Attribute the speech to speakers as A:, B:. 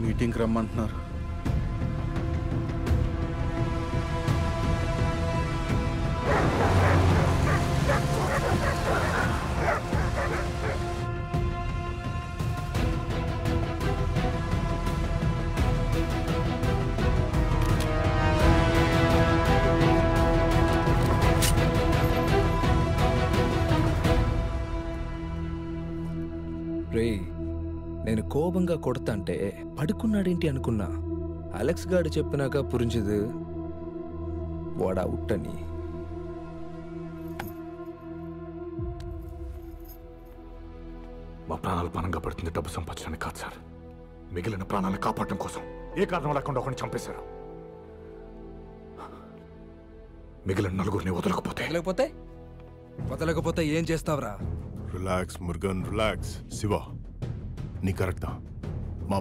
A: మీటింగ్కి రమ్మంటున్నారు.
B: రే, నేను కోపంగా కొడతాంటే పడుకున్నాడేంటి అనుకున్నా. అలెక్స్ గారు చెప్పినాక పురించదు వాడా ఉట్టని.
C: మా ప్రాణాలు పనంగా పడుతుంది డబ్బు సంపాదించడానికి కాదు సార్. మిగిలిన ప్రాణాలను కాపాడటం కోసం ఏ కారణం లేకుండా ఒకరిని చంపేశారు. మిగిలిన నలుగురిని
B: వదలకపోతే ఏం చేస్తావురా?
D: Relax Murugan, relax. శివ, నీ కరెక్టా? మా